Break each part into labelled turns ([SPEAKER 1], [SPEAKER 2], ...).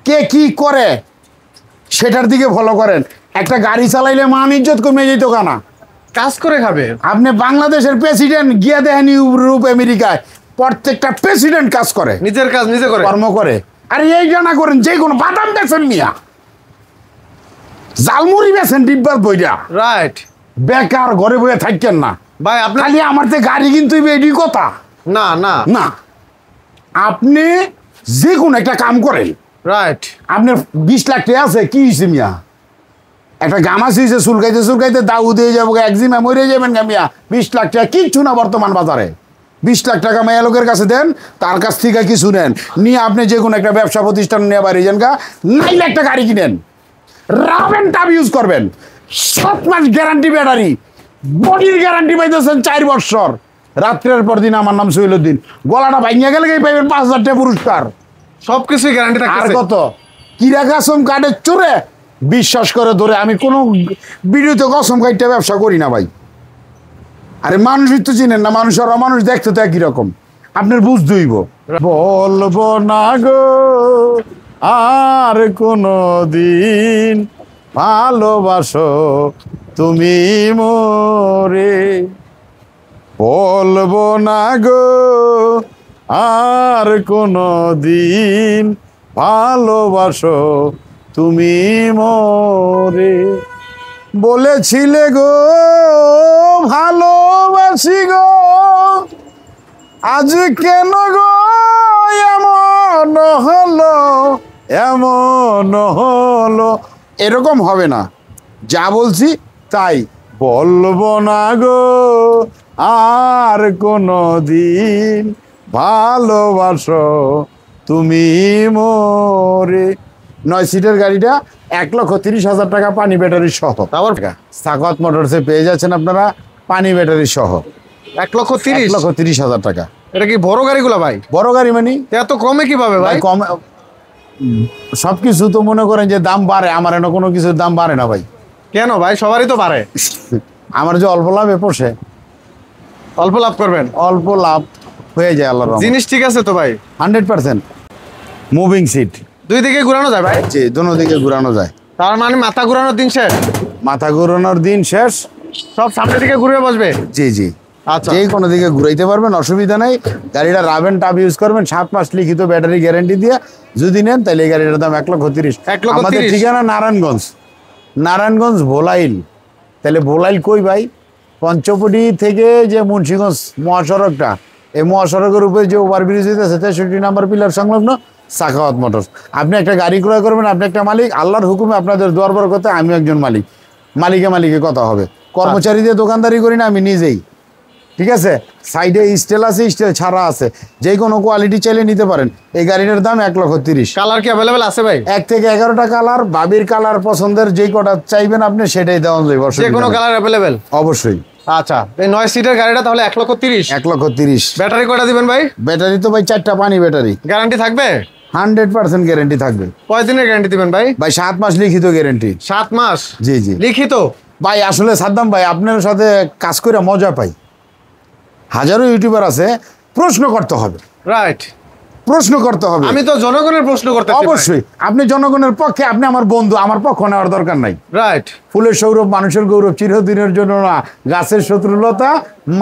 [SPEAKER 1] কে কি করে সেটার দিকে ফলো করেন। একটা গাড়ি চালাইলে মান ইজ্জত কমে যেত কানা,
[SPEAKER 2] কাজ করে খাবে।
[SPEAKER 1] আপনি বাংলাদেশের প্রেসিডেন্ট গিয়া দেখেন ইউরোপ আমেরিকায় প্রত্যেকটা প্রেসিডেন্ট কাজ করে,
[SPEAKER 2] নিজের কাজ নিজে করে,
[SPEAKER 1] কর্ম করে। আর এই জানা করেন যে কোনো বাদাম বেছেন মিয়া, জালমুড়ি বেছেন ডিব্বার বইটা,
[SPEAKER 2] রাইট।
[SPEAKER 1] বেকার ঘরে বইয়া থাকেন না
[SPEAKER 2] ভাই আপনি
[SPEAKER 1] খালি আমার তো গাড়ি কিন্তু এডি কথা
[SPEAKER 2] না না
[SPEAKER 1] না, আপনি যে কোনো একটা কাম করেন,
[SPEAKER 2] রাইট।
[SPEAKER 1] আপনার 20 লাখ টাকা আছে, কি হয়েছে মিয়া? একটা গামাছি হয়েছে, চুলকাইতে চুলকাইতে দাউ দিয়ে যাবো, একজিমা মরে যাবেন গা মিয়া। 20 লাখ টাকা কিচ্ছু না বর্তমান বাজারে। 20 লাখ টাকা মেয়া লোকের কাছে দেন, তার কাছ থেকে কিছু নেন, নিয়ে আপনি যে কোনো একটা ব্যবসা প্রতিষ্ঠান নিয়ে বাড়ি যান গা, 9 লাখ টাকা গাড়ি কিনেন, রাবেন টাব ইউজ করবেন, 7 মাস গ্যারান্টি ব্যাটারি, বডির গ্যারান্টি পাইতেছেন 4 বছর। রাত্রের পর দিন আমার নাম সহিলুদ্দিন, গলাটা ভাঙিয়া গেলে পাইবেন 5000 টাকা পুরস্কার,
[SPEAKER 2] সবকিছুই গ্যারান্টি
[SPEAKER 1] আর
[SPEAKER 2] থাকতেছে।
[SPEAKER 1] কত কিরা কাসম কার্ডের চোরে বিশ্বাস করে ধরে আমি কোনো ভিডিওতে কসম কাইটটা ব্যবসা করি না ভাই। আরে মানুষই তো চিনেন না, মানুষ আর অমানুষ দেখতে তো একই রকম, আপনার বুঝতে হইব। বলবো না গো আর কোনো দিন ভালোবাসো তুমি মোরে, বলবো না গো আর কোনো দিন ভালোবাসো তুমি মোরে, বলেছিলে গো ভালোবাসি গো, আজ কেন গো এমন হলো এমন হলো। এরকম হবে না, যা বলছি তাই, বলবো না গো আর কোনো দিন ভালোবাসো তুমি মোরে। 9 সিটের গাড়িটা 1,30,000 টাকা পানি ব্যাটারি সহ। তারপর সাখাওয়াত মোটরসে পেয়ে যাচ্ছেন আপনারা পানি ব্যাটারি সহ
[SPEAKER 2] 1,30,000
[SPEAKER 1] 1,30,000 টাকা।
[SPEAKER 2] এটা কি বড় গাড়িগুলো ভাই?
[SPEAKER 1] বড় গাড়ি মানে
[SPEAKER 2] এত কমে কিভাবে ভাই?
[SPEAKER 1] কম, সবকিছু তো মনে করেন যে দাম বাড়ে, আমার এনে কোনো কিছুর দাম বাড়ে না ভাই।
[SPEAKER 2] কেন ভাই? সবারই তো বাড়ে।
[SPEAKER 1] আমার যে অল্প লাভে পোষে,
[SPEAKER 2] অল্প লাভ করবেন,
[SPEAKER 1] অল্প লাভ হয়ে যায় আল্লাহর রহমতে।
[SPEAKER 2] জিনিস ঠিক আছে তো ভাই?
[SPEAKER 1] 100% মুভিং সিট,
[SPEAKER 2] দুই দিকে ঘুরানো যায় ভাই?
[SPEAKER 1] জি, দোনো দিকে ঘুরানো যায়।
[SPEAKER 2] তার মানে মাথা ঘুরানোর দিন শেষ?
[SPEAKER 1] মাথা ঘুরানোর দিন শেষ,
[SPEAKER 2] সব সামনের দিকে ঘুরে বসবে?
[SPEAKER 1] জি জি,
[SPEAKER 2] আচ্ছা,
[SPEAKER 1] যেই কোনো দিকে ঘুরাইতে পারবেন, অসুবিধা নেই। গাড়িটা রাবেন টাব ইউজ করবেন, 7 মাস লিখিত ব্যাটারি গ্যারান্টি দিয়ে যদি নেন, তাহলে এই গাড়িটার দাম 1,30,000।
[SPEAKER 2] 1,30,000
[SPEAKER 1] আমাদের ঠিকানা নারায়ণগঞ্জ, নারায়ণগঞ্জ ভোলাইল। তাহলে ভোলাইল কই ভাই? পঞ্চপটি থেকে যে মুন্সিগঞ্জ মহাসড়কটা, এই মহাসড়কের উপরে যে ওভারব্রিজ হইতেছে 63 নম্বর পিলার সংলগ্ন সাখাওয়াত মোটরস। আপনি একটা গাড়ি ক্রয় করবেন, আপনি একটা মালিক, আল্লাহর হুকুমে আপনাদের দোয়ার বরকতে আমি একজন মালিক, মালিকে কথা হবে। কর্মচারী দিয়ে দোকানদারি করি না, আমি নিজেই। ঠিক আছে, সাইডে স্টেল আছে, স্টেল ছাড়া আছে, যে কোনো কোয়ালিটি চাইলে নিতে পারেন। এই গাড়িটার দাম 1,30,000।
[SPEAKER 2] কালার কি অ্যাভেলেবেল আছে ভাই?
[SPEAKER 1] 1 থেকে 11টা কালার, বাবির কালার পছন্দের যেই কটা চাইবেন আপনি সেটাই দেওয়া যাবে,
[SPEAKER 2] যে কোনো কালার অ্যাভেলেবেল
[SPEAKER 1] অবশ্যই।
[SPEAKER 2] আচ্ছা, এই 9 সিটের গাড়িটা তাহলে 1,30,000।
[SPEAKER 1] 1,30,000।
[SPEAKER 2] ব্যাটারি কয়টা দিবেন ভাই?
[SPEAKER 1] ব্যাটারি তো ভাই 4টা পানি ব্যাটারি,
[SPEAKER 2] গ্যারান্টি থাকবে?
[SPEAKER 1] 100% গ্যারান্টি থাকবে।
[SPEAKER 2] কয় দিনের গ্যারান্টি দিবেন ভাই?
[SPEAKER 1] ভাই 7 মাস লিখিত গ্যারান্টি।
[SPEAKER 2] 7 মাস?
[SPEAKER 1] জি জি
[SPEAKER 2] লিখিত।
[SPEAKER 1] ভাই আসলে সাদ্দাম ভাই আপনার সাথে কাজ করে মজা পাই। হাজারো ইউটিউবার আছে, প্রশ্ন করতে হবে,
[SPEAKER 2] রাইট,
[SPEAKER 1] প্রশ্ন করতে হবে।
[SPEAKER 2] আমি তো জনগণের প্রশ্ন করতে চাই।
[SPEAKER 1] অবশ্যই আপনি জনগণের পক্ষে, আপনি আমার বন্ধু, আমার পক্ষ নেওয়ার দরকার নাই।
[SPEAKER 2] রাইট।
[SPEAKER 1] ফুলের সৌরভ মানুষের গৌরব, চিরদিনের জন্য না, গাছের শত্রুলতা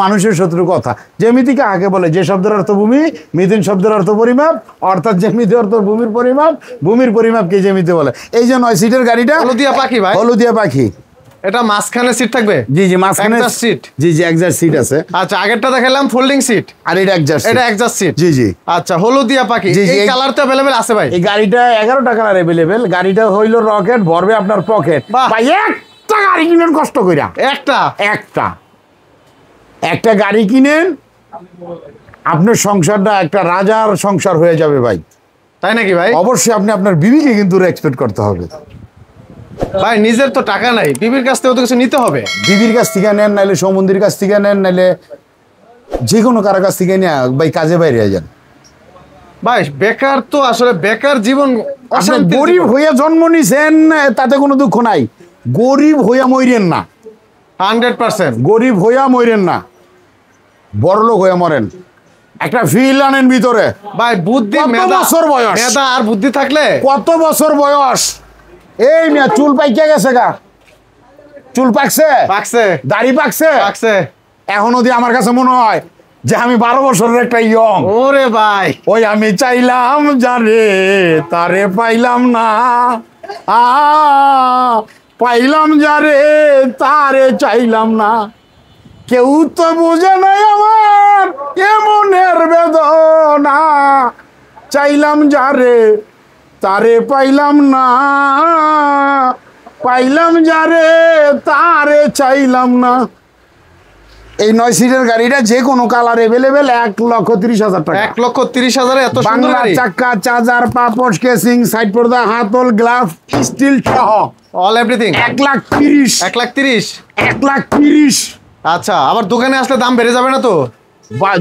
[SPEAKER 1] মানুষের শত্রু কথা। যেমিতিকে আগে বলে, যে শব্দের অর্থ ভূমি, মিথুন শব্দের অর্থ পরিমাপ, অর্থাৎ যেমিতি অর্থ ভূমির পরিমাপ, ভূমির পরিমাপকে যেমিতি বলে। এই যে 9 সিটের গাড়িটা
[SPEAKER 2] হলুদিয়া পাখি ভাই,
[SPEAKER 1] হলুদিয়া পাখি।
[SPEAKER 2] এটা মাঝখানে সিট থাকবে?
[SPEAKER 1] জি জি, মাঝখানে
[SPEAKER 2] সিট।
[SPEAKER 1] জি জি, এক্সাস্ট সিট আছে।
[SPEAKER 2] আচ্ছা, আগেরটা দেখালাম ফোল্ডিং সিট,
[SPEAKER 1] আর এটা এক্সাস্ট,
[SPEAKER 2] এটা এক্সাস্ট সিট।
[SPEAKER 1] জি জি।
[SPEAKER 2] আচ্ছা, হলুদিয়া পাখি, এই কালার তো अवेलेबल আছে ভাই?
[SPEAKER 1] এই গাড়িটা 11টা কালার अवेलेबल। গাড়িটা হইলো রকেট, ভরবে আপনার পকেট। ভাই একটা গাড়ি কিনেন কষ্ট কইরা, একটা গাড়ি কিনেন, আপনার সংসারটা একটা রাজার সংসার হয়ে যাবে ভাই।
[SPEAKER 2] তাই নাকি ভাই?
[SPEAKER 1] অবশ্যই আপনি আপনার বিবিকে কিন্তু রেসপেক্ট করতে হবে
[SPEAKER 2] ভাই। নিজের তো টাকা নাই, বিবির কাছ থেকে তো কিছু নিতে হবে।
[SPEAKER 1] বিবির কাছ থেকে নেন, নাইলে সমুদ্রের কাছ থেকে নেন, নাইলে যে কোনো কারো কাছ থেকে নিয়ে ভাই কাজে বাইরে যান
[SPEAKER 2] ভাই। বেকার তো আসলে বেকার জীবন,
[SPEAKER 1] গরিব হইয়া জন্ম নিছেন তাতে কোনো দুঃখ নাই, গরিব হইয়া মরেন না।
[SPEAKER 2] 100%
[SPEAKER 1] গরিব হইয়া মরেন না, বড়লোক হইয়া মরেন। একটা ফিল আনেন ভিতরে।
[SPEAKER 2] ভাই বুদ্ধি
[SPEAKER 1] কত
[SPEAKER 2] মেধা
[SPEAKER 1] বছর বয়স?
[SPEAKER 2] মেধা আর বুদ্ধি থাকলে
[SPEAKER 1] কত বছর বয়স? এই মিয়া চুল পাইকে গেছে গা, চুল পাকছে,
[SPEAKER 2] পাকছে
[SPEAKER 1] দাড়ি পাকছে,
[SPEAKER 2] পাকছে।
[SPEAKER 1] এখন অবধি আমার কাছে মনে হয় যে আমি 12 বছরের একটা ইয়ং।
[SPEAKER 2] ওরে ভাই
[SPEAKER 1] ওই আমি চাইলাম যারে তারে পাইলাম না, পাইলাম যারে তারে চাইলাম না, কেউ তো বুঝে নাই আমার এমনের বেদনা, চাইলাম যারে তারে পাইলাম না, পাইলাম যারে তারে চাইলাম না। এই 9 সিটের গাড়িটা যে কোনো কালার এভেলেবেল 1,30,000 টাকা।
[SPEAKER 2] 1,30,000 এত সুন্দর
[SPEAKER 1] বাংলা
[SPEAKER 2] গাড়ি,
[SPEAKER 1] চাক্কা, চার্জার, পাপোশ, কেসিং, সাইড পর্দা, হাতল, গ্লাস, স্টিল সহ
[SPEAKER 2] অল এভরিথিং
[SPEAKER 1] 1,30,000।
[SPEAKER 2] 1,30,000।
[SPEAKER 1] 1,30,000
[SPEAKER 2] আচ্ছা, আবার দোকানে আসলে দাম বেড়ে যাবে না তো?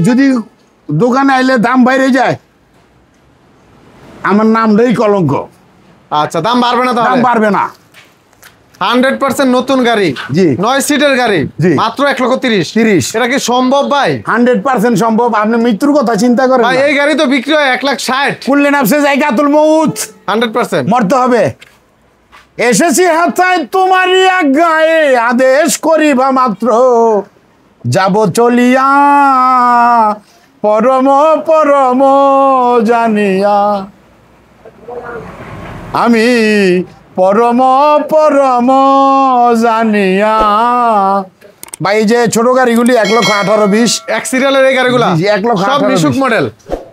[SPEAKER 1] যদি দোকানে আইলে দাম বাইরে যায়, আমার নামটাই কলঙ্ক।
[SPEAKER 2] আচ্ছা, দাম বাড়বে না
[SPEAKER 1] দাম
[SPEAKER 2] তাহলে?
[SPEAKER 1] বাড়বে না।
[SPEAKER 2] 100% নতুন গাড়ি,
[SPEAKER 1] জি।
[SPEAKER 2] 9 সিটের গাড়ি,
[SPEAKER 1] জি।
[SPEAKER 2] মাত্র 1,30,000।
[SPEAKER 1] 30।
[SPEAKER 2] এটা কি সম্ভব ভাই?
[SPEAKER 1] 100% সম্ভব। আপনি মৃত্যুর কথা চিন্তা করেন
[SPEAKER 2] ভাই
[SPEAKER 1] না।
[SPEAKER 2] এই গাড়ি তো বিক্রি হয় 1,60,000।
[SPEAKER 1] কুল্লে নাফসে জায়গাতুল মউত,
[SPEAKER 2] 100%।
[SPEAKER 1] মরতে হবে। এসেছি হাতায় তোমারই আজ্ঞায়, আদেশ করিবা মাত্র, যাব চলিয়া পরম পরম জানিয়া, আমি পরম পরম জানিয়া। ভাই এই যে ছোট গাড়িগুলি 1,18,20।
[SPEAKER 2] এক সিরিয়ালের এই গাড়িগুলা
[SPEAKER 1] জি, 1,18,000
[SPEAKER 2] সব মিশুক মডেল।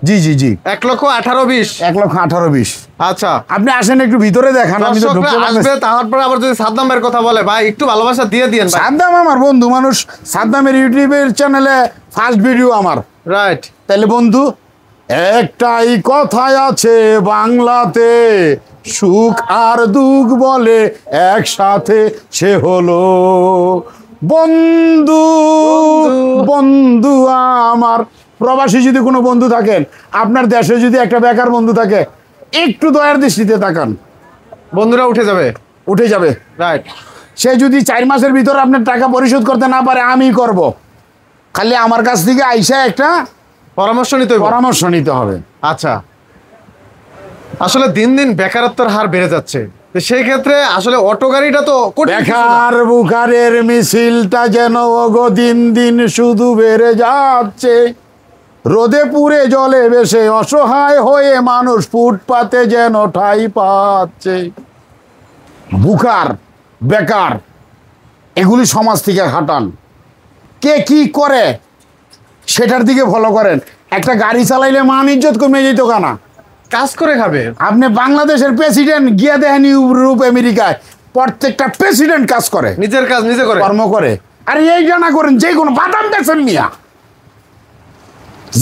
[SPEAKER 1] জি জি জি,
[SPEAKER 2] 1,18,20।
[SPEAKER 1] 1,18,20।
[SPEAKER 2] আচ্ছা,
[SPEAKER 1] আপনি আসেন একটু ভিতরে দেখান, আমি তো
[SPEAKER 2] দর্শকরা
[SPEAKER 1] ঢুকতে পারতেছি
[SPEAKER 2] আসবে, তারপরে আবার যদি সাদ্দামের কথা বলে ভাই একটু ভালোবাসা দিয়ে দিয়েন ভাই।
[SPEAKER 1] সাদ্দাম আমার বন্ধু মানুষ, সাদ্দামের ইউটিউবের চ্যানেলে ফার্স্ট ভিডিও আমার।
[SPEAKER 2] রাইট।
[SPEAKER 1] তাহলে বন্ধু, একটাই কথাই আছে বাংলাতে, সুখ আর দুঃখ বলে একসাথে, সে হলো বন্ধু। বন্ধু আমার প্রবাসী যদি কোনো বন্ধু থাকেন, আপনার দেশে যদি একটা বেকার বন্ধু থাকে, একটু দয়ার দৃষ্টিতে তাকান,
[SPEAKER 2] বন্ধুরা উঠে যাবে।
[SPEAKER 1] উঠে যাবে।
[SPEAKER 2] রাইট।
[SPEAKER 1] সে যদি 4 মাসের ভিতরে আপনার টাকা পরিশোধ করতে না পারে, আমি করব। খালি আমার কাছ থেকে আইসা একটা
[SPEAKER 2] পরামর্শ নিতে হবে।
[SPEAKER 1] পরামর্শ নিতে হবে।
[SPEAKER 2] আচ্ছা, আসলে দিন দিন বেকারত্বের হার বেড়ে যাচ্ছে, তো সেই ক্ষেত্রে আসলে অটো গাড়িটা তো কঠিন কিছু না।
[SPEAKER 1] বেকার বুকারের মিছিলটা যেন ওগো দিন দিন শুধু বেড়ে যাচ্ছে, রোদে পুড়ে জলে বেশে অসহায় হয়ে মানুষ ফুটপাতে যেন ঠাঁই পাচ্ছে। বুকার, বেকার, এগুলি সমাজ থেকে হাঁটান। কে কি করে সেটার দিকে ফলো করেন। একটা গাড়ি চালাইলে মান ইজ্জত কমে যেত কেনা।
[SPEAKER 2] কাজ করে খাবে।
[SPEAKER 1] আপনি বাংলাদেশের প্রেসিডেন্ট গিয়া দেখেন ইউরোপ আমেরিকায়, প্রত্যেকটা প্রেসিডেন্ট কাজ করে,
[SPEAKER 2] নিজের কাজ নিজে করে।
[SPEAKER 1] কর্ম করে। আর এইটা না করেন, যে কোনো বাদাম বেছেন মিয়া,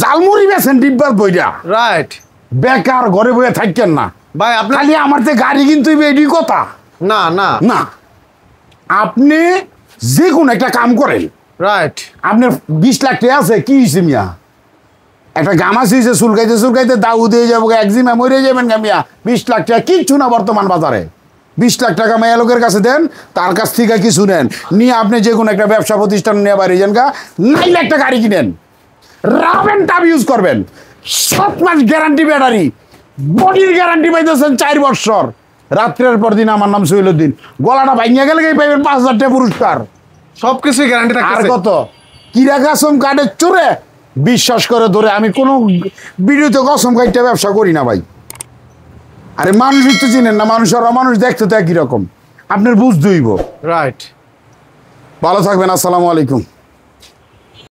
[SPEAKER 1] জালমুড়ি বেছেন ডিব্বার বইটা,
[SPEAKER 2] রাইট।
[SPEAKER 1] বেকার ঘরে বইয়া থাকেন না
[SPEAKER 2] ভাই আপনি
[SPEAKER 1] খালি আমার তো গাড়ি কিন্তু এডি কথা
[SPEAKER 2] না না
[SPEAKER 1] না। আপনি যে কোনো একটা কাম করেন,
[SPEAKER 2] রাইট।
[SPEAKER 1] আপনার 20 লাখ টাকা আছে, কি হয়েছে মিয়া? একটা গামাছি হয়েছে, চুলকাইতে চুলকাইতে দাউ দিয়ে যাবো, একজিমা মরে যাবেন গা মিয়া। 20 লাখ টাকা কিচ্ছু না বর্তমান বাজারে। 20 লাখ টাকা মেয়া লোকের কাছে দেন, তার কাছ থেকে কিছু নেন, নিয়ে আপনি যে কোনো একটা ব্যবসা প্রতিষ্ঠান নিয়ে বাড়ি যান গা, 9 লাখ টাকা গাড়ি কিনেন, রাবেন টাপ ইউজ করবেন, 7 মাস গ্যারান্টি ব্যাটারি, বডির গ্যারান্টি পাইতেছেন 4 বছর। রাত্রের পর দিন আমার নাম সহিলুদ্দিন, গলাটা ভাঙিয়া গেলে পাইবেন 5,000 টাকা পুরস্কার।
[SPEAKER 2] সবকিছুই গ্যারান্টি
[SPEAKER 1] আর
[SPEAKER 2] থাকছে।
[SPEAKER 1] কত? কিরা কাসম কার্ডের চোরে বিশ্বাস করে ধরে, আমি কোনো ভিডিওতে কসম কাইটটা ব্যবসা করি না ভাই। আরে মানুষই তো চিনেন না, মানুষ আর অমানুষ দেখতে তো একই রকম, আপনার বুঝতেইব।
[SPEAKER 2] রাইট।
[SPEAKER 1] ভালো থাকবেন, আসসালামু আলাইকুম।